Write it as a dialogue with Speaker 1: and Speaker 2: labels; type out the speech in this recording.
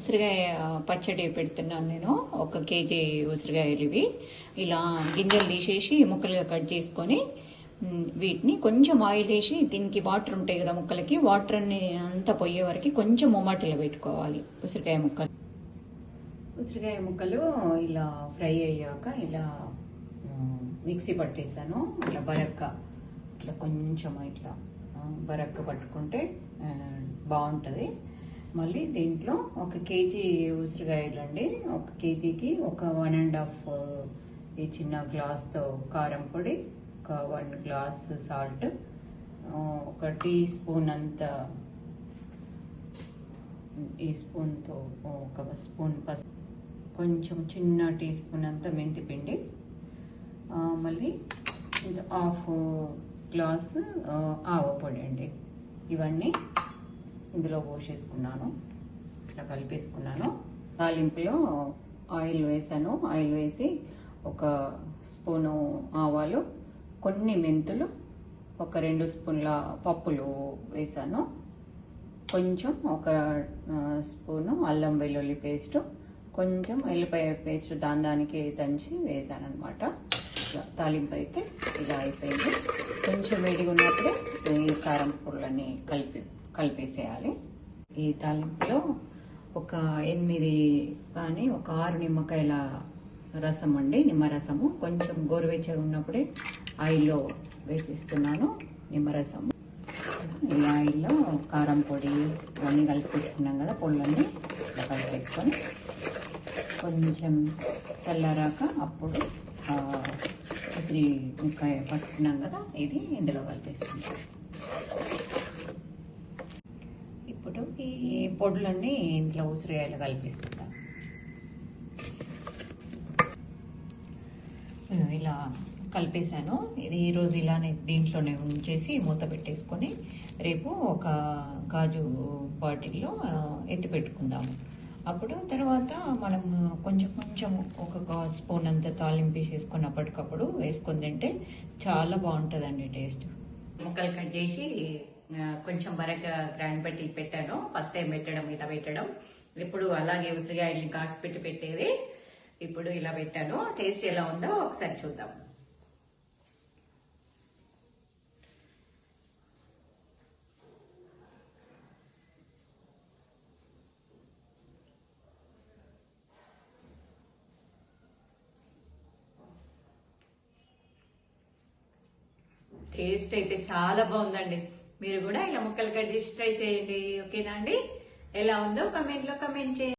Speaker 1: ఉసిరికాయ పచ్చడి పెడుతున్నాను నేను. 1 కేజీ ఉసిరికాయలు ఇవి. ఇలా గింజలు తీసేసి ముక్కలుగా కట్ చేసుకొని వీటిని కొంచెం ఆయిల్ వేసి, దీనికి వాటర్ ఉంటాయి కదా ముక్కలకి, వాటర్ అన్ని అంతా పోయే వరకు కొంచెం మొమాటిలో పెట్టుకోవాలి ఉసిరికాయ ముక్కలు. ఉసిరికాయ ముక్కలు ఇలా ఫ్రై అయ్యాక ఇలా మిక్సీ పట్టేసాను. ఇట్లా బరక్క ఇట్లా కొంచెం ఇట్లా బరక్క పట్టుకుంటే బాగుంటుంది. మళ్ళీ దీంట్లో 1 కేజీ ఉసిరికాయలు అండి. 1 కేజీకి 1.5 ఈ చిన్న గ్లాస్తో కారం పొడి, 1 గ్లాస్ సాల్ట్, 1 టీ స్పూన్ అంత, ఈ స్పూన్తో 1 స్పూన్ పసుపు, కొంచెం చిన్న టీ స్పూన్ అంత మెంతి పిండి, మళ్ళీ 1/2 గ్లాస్ ఆవపొడి అండి. ఇవన్నీ ఇందులో పోసేసుకున్నాను. ఇట్లా కలిపేసుకున్నాను. తాలింపులో ఆయిల్ వేసాను. ఆయిల్ వేసి 1 స్పూను ఆవాలు, కొన్ని మెంతులు, 2 స్పూన్ల పప్పులు వేసాను. కొంచెం 1 స్పూను అల్లం వెల్లుల్లి పేస్ట్, కొంచెం ఎల్లిపాయ పేస్ట్ దానికి దంచి వేసాను అనమాట. తాలింపు అయితే ఇలా అయిపోయింది. కొంచెం వేడిగా ఉన్నప్పుడే ఈ కారం పొడులని కలిపేసేయాలి. ఈ తాలింపులో 8 కానీ 6 నిమ్మకాయల రసం అండి, నిమ్మరసము. కొంచెం గోరువెచ్చగా ఉన్నప్పుడే ఆయిల్లో వేసిస్తున్నాను నిమ్మరసము. ఈ ఆయిల్లో కారం పొడి ఇవన్నీ కలిపేసుకున్నాం కదా, పొళ్ళన్నీ ఇట్లా కలిపేసుకొని కొంచెం చల్లారాక అప్పుడు ఉసిరి ముక్కాయ పట్టుకున్నాం కదా, ఇది ఇందులో కలిపేసుకుంటాం. ఇప్పుడు ఈ పొడులన్నీ ఇంట్లో ఉసిరికాయలు కలిపేసుకుంటాం. ఇలా కలిపేసాను. ఇది ఈరోజు ఇలానే దీంట్లోనే ఉంచేసి మూత పెట్టేసుకొని రేపు ఒక గాజు బాటిల్లో ఎత్తి పెట్టుకుందాము. అప్పుడు తర్వాత మనం కొంచెం 1 స్పూన్ అంత తాలింపు వేసేసుకొని అప్పటికప్పుడు వేసుకొని తింటే చాలా బాగుంటుందండి టేస్ట్. ముక్కలు కట్ చేసి కొంచెం బరగా గ్రైండ్ పెట్టి పెట్టాను. ఫస్ట్ టైం పెట్టడం, ఇలా పెట్టడం. ఇప్పుడు అలాగే ఉసిరికాయల్ని ఘాట్స్ పెట్టి పెట్టేది. ఇప్పుడు ఇలా పెట్టాను. టేస్ట్ ఎలా ఉందో ఒకసారి చూద్దాం. టేస్ట్ అయితే చాలా బాగుందండి. మీరు కూడా ఇలా ముక్కలు కట్ చేసి ట్రై చేయండి. ఓకేనా అండి? ఎలా ఉందో కమెంట్లో కమెంట్ చేయండి.